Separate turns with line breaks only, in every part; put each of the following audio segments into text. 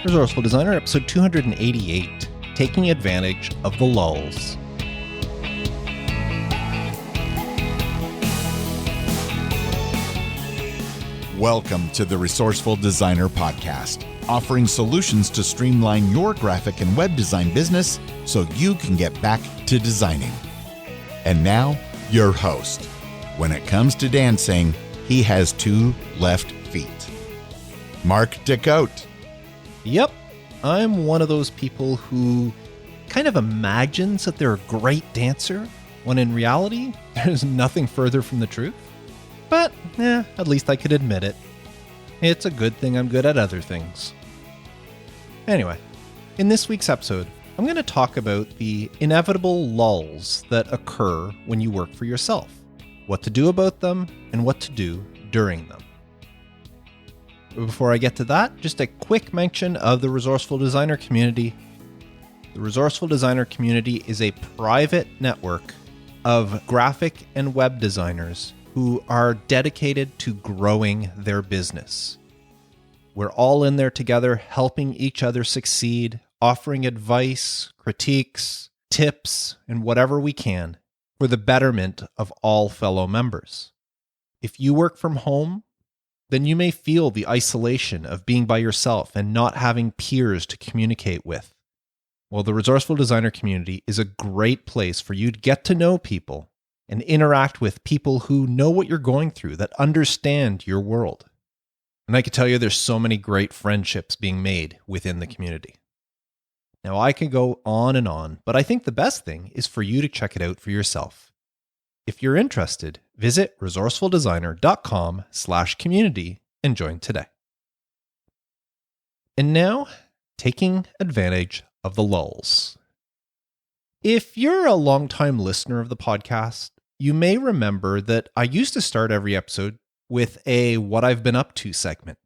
Resourceful Designer, episode 288, Taking Advantage of the Lulls.
Welcome to the Resourceful Designer Podcast, offering solutions to streamline your graphic and web design business so you can get back to designing. And now, your host. When it comes to dancing, he has two left feet. Mark DeCote.
Yep, I'm one of those people who kind of imagines that they're a great dancer, when in reality, there's nothing further from the truth. But, at least I could admit it. It's a good thing I'm good at other things. Anyway, in this week's episode, I'm going to talk about the inevitable lulls that occur when you work for yourself, what to do about them, and what to do during them. But before I get to that, just a quick mention of the Resourceful Designer community. The Resourceful Designer community is a private network of graphic and web designers who are dedicated to growing their business. We're all in there together, helping each other succeed, offering advice, critiques, tips, and whatever we can for the betterment of all fellow members. If you work from home, then you may feel the isolation of being by yourself and not having peers to communicate with. Well, the Resourceful Designer community is a great place for you to get to know people and interact with people who know what you're going through, that understand your world. And I can tell you there's so many great friendships being made within the community. Now, I can go on, but I think the best thing is for you to check it out for yourself. If you're interested, visit resourcefuldesigner.com/community and join today. And now, taking advantage of the lulls. If you're a longtime listener of the podcast, you may remember that I used to start every episode with a What I've Been Up To segment.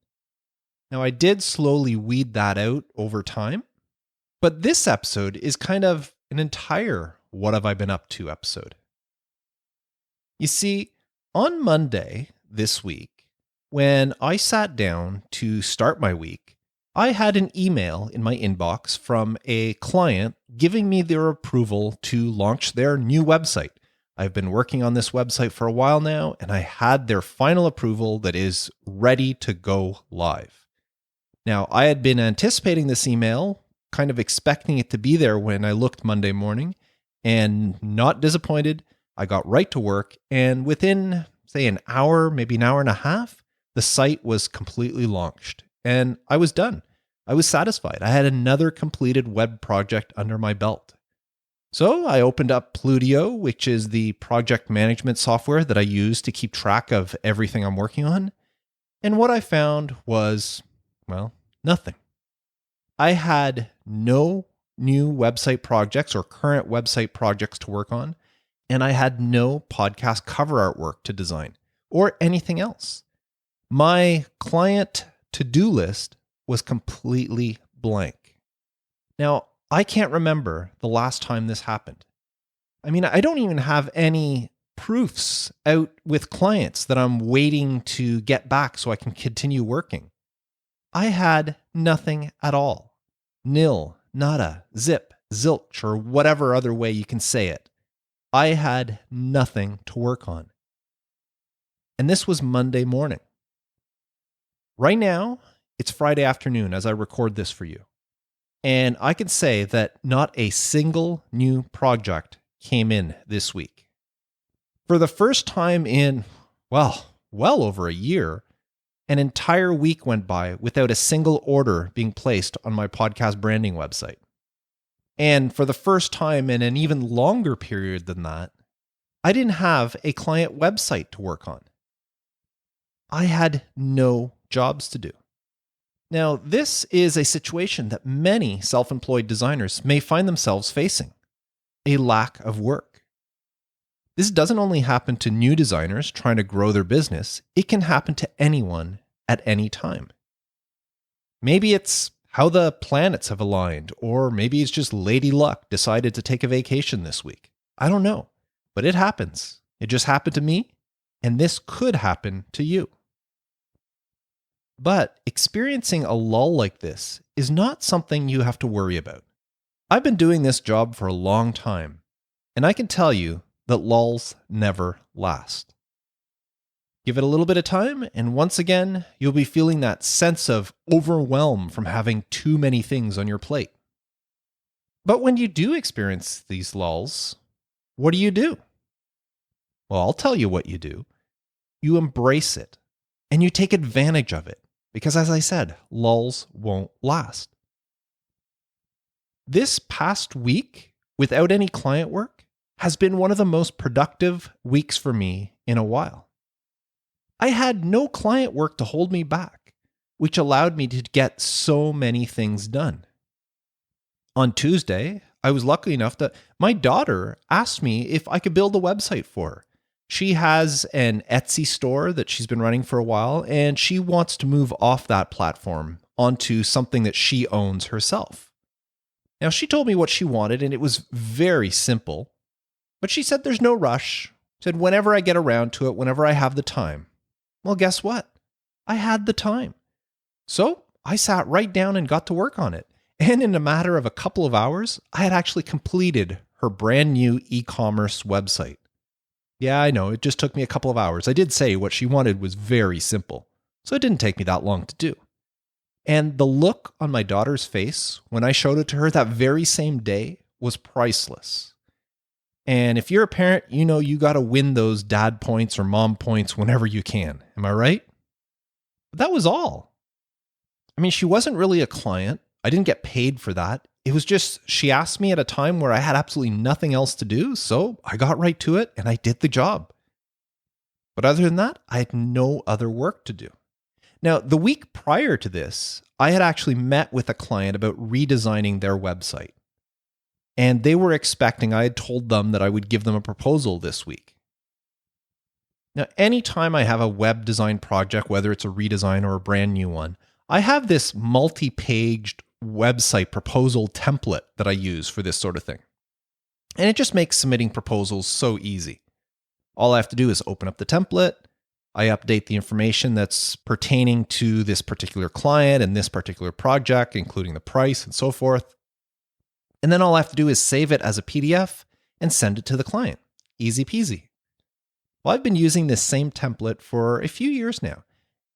Now, I did slowly weed that out over time, but this episode is kind of an entire What Have I Been Up To episode. You see, on Monday this week, when I sat down to start my week, I had an email in my inbox from a client giving me their approval to launch their new website. I've been working on this website for a while now, and I had their final approval that is ready to go live. Now, I had been anticipating this email, kind of expecting it to be there when I looked Monday morning, and not disappointed. I got right to work, and within, say, an hour, maybe an hour and a half, the site was completely launched, and I was done. I was satisfied. I had another completed web project under my belt. So I opened up Plutio, which is the project management software that I use to keep track of everything I'm working on. And what I found was, well, nothing. I had no new website projects or current website projects to work on, and I had no podcast cover artwork to design or anything else. My client to-do list was completely blank. Now, I can't remember the last time this happened. I mean, I don't even have any proofs out with clients that I'm waiting to get back so I can continue working. I had nothing at all. Nil, nada, zip, zilch, or whatever other way you can say it. I had nothing to work on. And this was Monday morning. Right now, it's Friday afternoon as I record this for you. And I can say that not a single new project came in this week. For the first time in, well over a year, an entire week went by without a single order being placed on my podcast branding website. And for the first time in an even longer period than that, I didn't have a client website to work on. I had no jobs to do. Now, this is a situation that many self-employed designers may find themselves facing, a lack of work. This doesn't only happen to new designers trying to grow their business, it can happen to anyone at any time. Maybe it's how the planets have aligned, or maybe it's just Lady Luck decided to take a vacation this week. I don't know, but it happens. It just happened to me, and this could happen to you. But experiencing a lull like this is not something you have to worry about. I've been doing this job for a long time, and I can tell you that lulls never last. Give it a little bit of time, and once again, you'll be feeling that sense of overwhelm from having too many things on your plate. But when you do experience these lulls, what do? Well, I'll tell you what you do. You embrace it, and you take advantage of it, because as I said, lulls won't last. This past week, without any client work, has been one of the most productive weeks for me in a while. I had no client work to hold me back, which allowed me to get so many things done. On Tuesday, I was lucky enough that my daughter asked me if I could build a website for her. She has an Etsy store that she's been running for a while, and she wants to move off that platform onto something that she owns herself. Now, she told me what she wanted, and it was very simple, but she said there's no rush. She said whenever I get around to it, whenever I have the time. Well, guess what? I had the time. So I sat right down and got to work on it. And in a matter of a couple of hours, I had actually completed her brand new e-commerce website. Yeah, I know, it just took me a couple of hours. I did say what she wanted was very simple, so it didn't take me that long to do. And the look on my daughter's face when I showed it to her that very same day was priceless. And if you're a parent, you know you got to win those dad points or mom points whenever you can. Am I right? But that was all. I mean, she wasn't really a client. I didn't get paid for that. It was just, she asked me at a time where I had absolutely nothing else to do, so I got right to it and I did the job. But other than that, I had no other work to do. Now, the week prior to this, I had actually met with a client about redesigning their website. And they were expecting, I had told them that I would give them a proposal this week. Now, anytime I have a web design project, whether it's a redesign or a brand new one, I have this multi-paged website proposal template that I use for this sort of thing. And it just makes submitting proposals so easy. All I have to do is open up the template. I update the information that's pertaining to this particular client and this particular project, including the price and so forth. And then all I have to do is save it as a PDF and send it to the client. Easy peasy. Well, I've been using this same template for a few years now,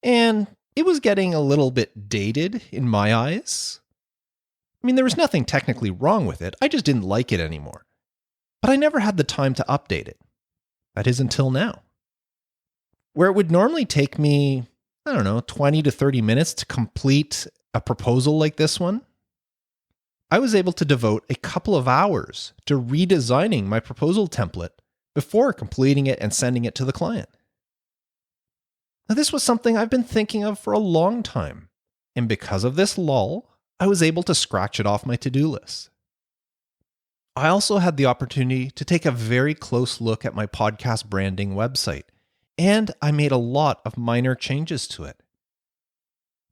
and it was getting a little bit dated in my eyes. I mean, there was nothing technically wrong with it. I just didn't like it anymore. But I never had the time to update it. That is until now. Where it would normally take me, 20 to 30 minutes to complete a proposal like this one, I was able to devote a couple of hours to redesigning my proposal template before completing it and sending it to the client. Now, this was something I've been thinking of for a long time, and because of this lull, I was able to scratch it off my to-do list. I also had the opportunity to take a very close look at my podcast branding website, and I made a lot of minor changes to it.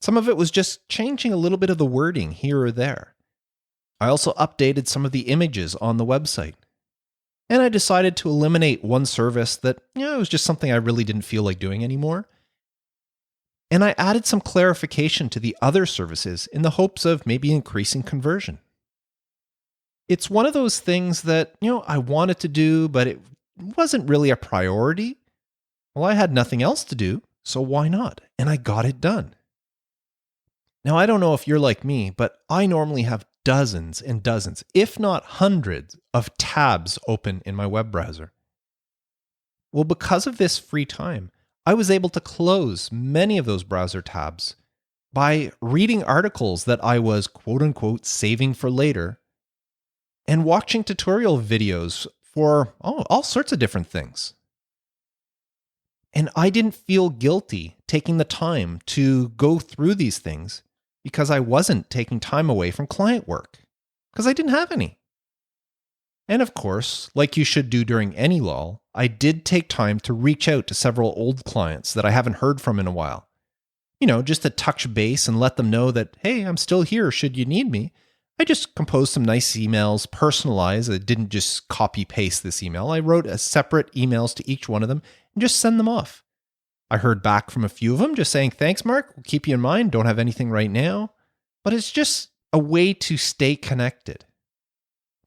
Some of it was just changing a little bit of the wording here or there. I also updated some of the images on the website. And I decided to eliminate one service that, it was just something I really didn't feel like doing anymore. And I added some clarification to the other services in the hopes of maybe increasing conversion. It's one of those things that, I wanted to do, but it wasn't really a priority. Well, I had nothing else to do, so why not? And I got it done. Now, I don't know if you're like me, but I normally have dozens and dozens, if not hundreds, of tabs open in my web browser. Well, because of this free time, I was able to close many of those browser tabs by reading articles that I was quote unquote saving for later and watching tutorial videos for all sorts of different things. And I didn't feel guilty taking the time to go through these things because I wasn't taking time away from client work, because I didn't have any. And of course, like you should do during any lull, I did take time to reach out to several old clients that I haven't heard from in a while. Just to touch base and let them know that, hey, I'm still here should you need me. I just composed some nice emails, personalized. I didn't just copy paste this email. I wrote separate emails to each one of them and just send them off. I heard back from a few of them just saying, thanks, Mark. We'll keep you in mind. Don't have anything right now. But it's just a way to stay connected.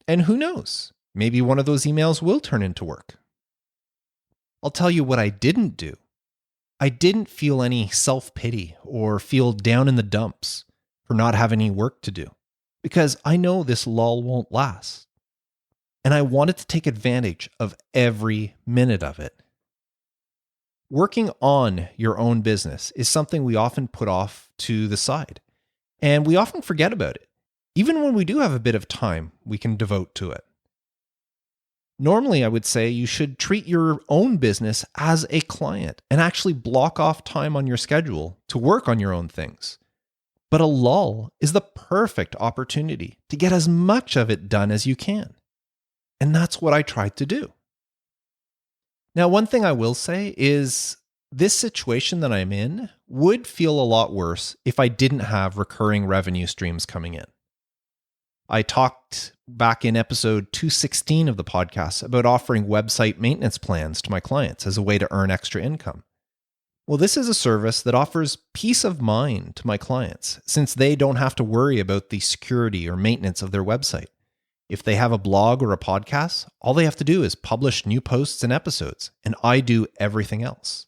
And who knows? Maybe one of those emails will turn into work. I'll tell you what I didn't do. I didn't feel any self-pity or feel down in the dumps for not having any work to do, because I know this lull won't last. And I wanted to take advantage of every minute of it. Working on your own business is something we often put off to the side, and we often forget about it, even when we do have a bit of time we can devote to it. Normally, I would say you should treat your own business as a client and actually block off time on your schedule to work on your own things. But a lull is the perfect opportunity to get as much of it done as you can. And that's what I tried to do. Now, one thing I will say is this situation that I'm in would feel a lot worse if I didn't have recurring revenue streams coming in. I talked back in episode 216 of the podcast about offering website maintenance plans to my clients as a way to earn extra income. Well, this is a service that offers peace of mind to my clients since they don't have to worry about the security or maintenance of their website. If they have a blog or a podcast, all they have to do is publish new posts and episodes, and I do everything else.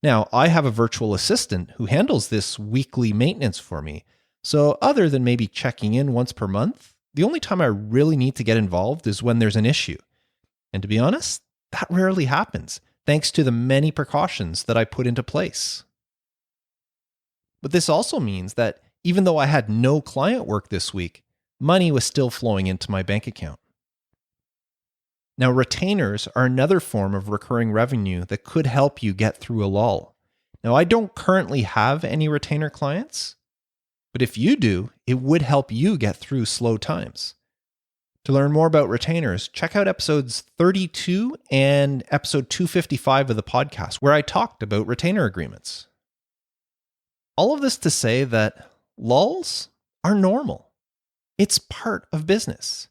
Now, I have a virtual assistant who handles this weekly maintenance for me, so other than maybe checking in once per month, the only time I really need to get involved is when there's an issue. And to be honest, that rarely happens, thanks to the many precautions that I put into place. But this also means that even though I had no client work this week, money was still flowing into my bank account. Now, retainers are another form of recurring revenue that could help you get through a lull. Now, I don't currently have any retainer clients, but if you do, it would help you get through slow times. To learn more about retainers, check out episodes 32 and episode 255 of the podcast, where I talked about retainer agreements. All of this to say that lulls are normal. It's part of business,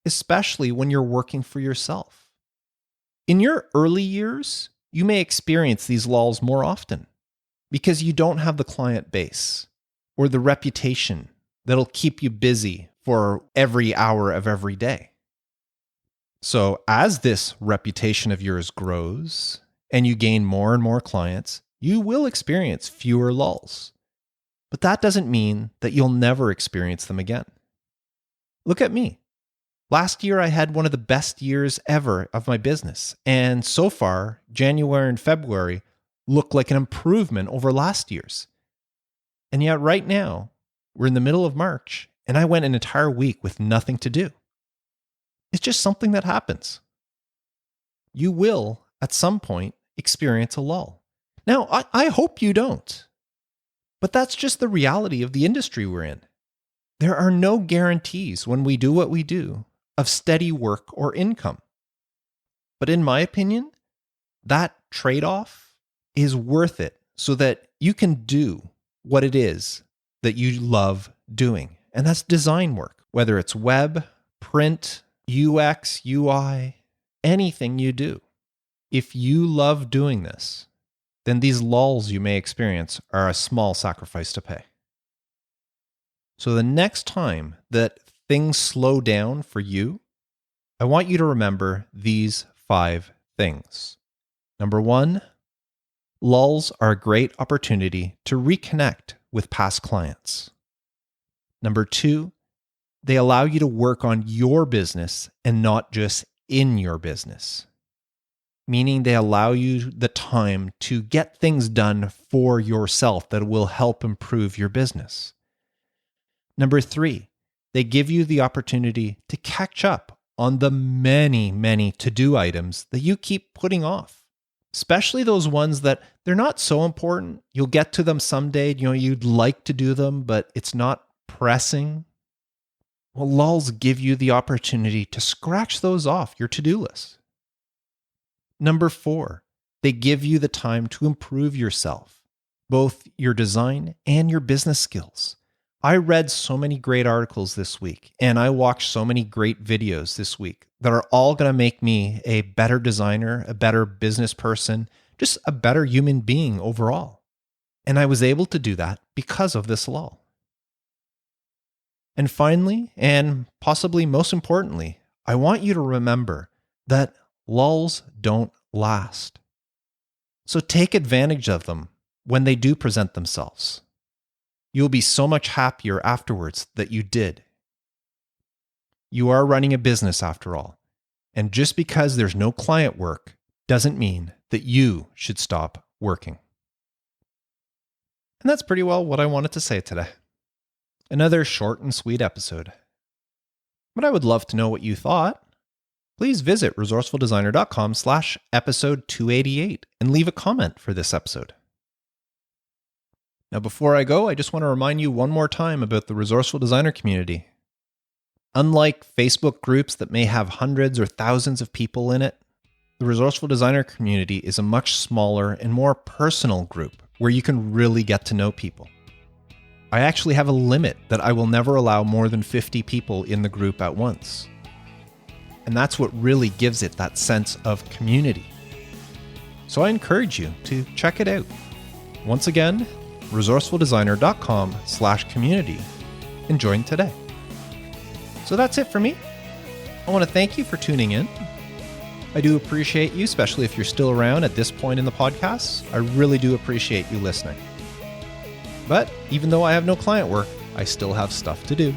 especially when you're working for yourself. In your early years, you may experience these lulls more often because you don't have the client base or the reputation that'll keep you busy for every hour of every day. So as this reputation of yours grows and you gain more and more clients, you will experience fewer lulls. But that doesn't mean that you'll never experience them again. Look at me. Last year, I had one of the best years ever of my business. And so far, January and February look like an improvement over last year's. And yet right now, we're in the middle of March, and I went an entire week with nothing to do. It's just something that happens. You will, at some point, experience a lull. Now, I hope you don't. But that's just the reality of the industry we're in. There are no guarantees when we do what we do of steady work or income. But in my opinion, that trade-off is worth it so that you can do what it is that you love doing. And that's design work, whether it's web, print, UX, UI, anything you do. If you love doing this, then these lulls you may experience are a small sacrifice to pay. So the next time that things slow down for you, I want you to remember these 5 things. Number 1, lulls are a great opportunity to reconnect with past clients. Number 2, they allow you to work on your business and not just in your business, meaning they allow you the time to get things done for yourself that will help improve your business. Number 3, they give you the opportunity to catch up on the many, many to-do items that you keep putting off, especially those ones that they're not so important. You'll get to them someday. You'd like to do them, but it's not pressing. Well, lulls give you the opportunity to scratch those off your to-do list. Number 4, they give you the time to improve yourself, both your design and your business skills. I read so many great articles this week, and I watched so many great videos this week that are all going to make me a better designer, a better business person, just a better human being overall. And I was able to do that because of this lull. And finally, and possibly most importantly, I want you to remember that lulls don't last. So take advantage of them when they do present themselves. You'll be so much happier afterwards that you did. You are running a business after all, and just because there's no client work doesn't mean that you should stop working. And that's pretty well what I wanted to say today. Another short and sweet episode. But I would love to know what you thought. Please visit resourcefuldesigner.com/episode 288 and leave a comment for this episode. Now, before I go, I just want to remind you one more time about the Resourceful Designer community. Unlike Facebook groups that may have hundreds or thousands of people in it, the Resourceful Designer community is a much smaller and more personal group where you can really get to know people. I actually have a limit that I will never allow more than 50 people in the group at once. And that's what really gives it that sense of community. So I encourage you to check it out. Once again, resourcefuldesigner.com/community and join today. So that's it for me. I want to thank you for tuning in. I do appreciate you, especially if you're still around at this point in the podcast. I really do appreciate you listening. But even though I have no client work, I still have stuff to do.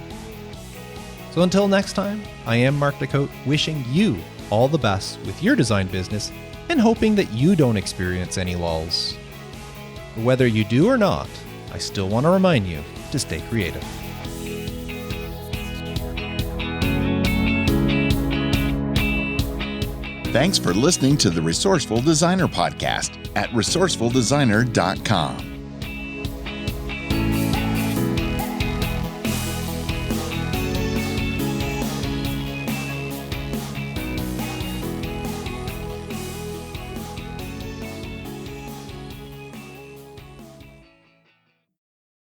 So until next time, I am Mark DeCote, wishing you all the best with your design business and hoping that you don't experience any lulls. But whether you do or not, I still want to remind you to stay creative.
Thanks for listening to the Resourceful Designer Podcast at resourcefuldesigner.com.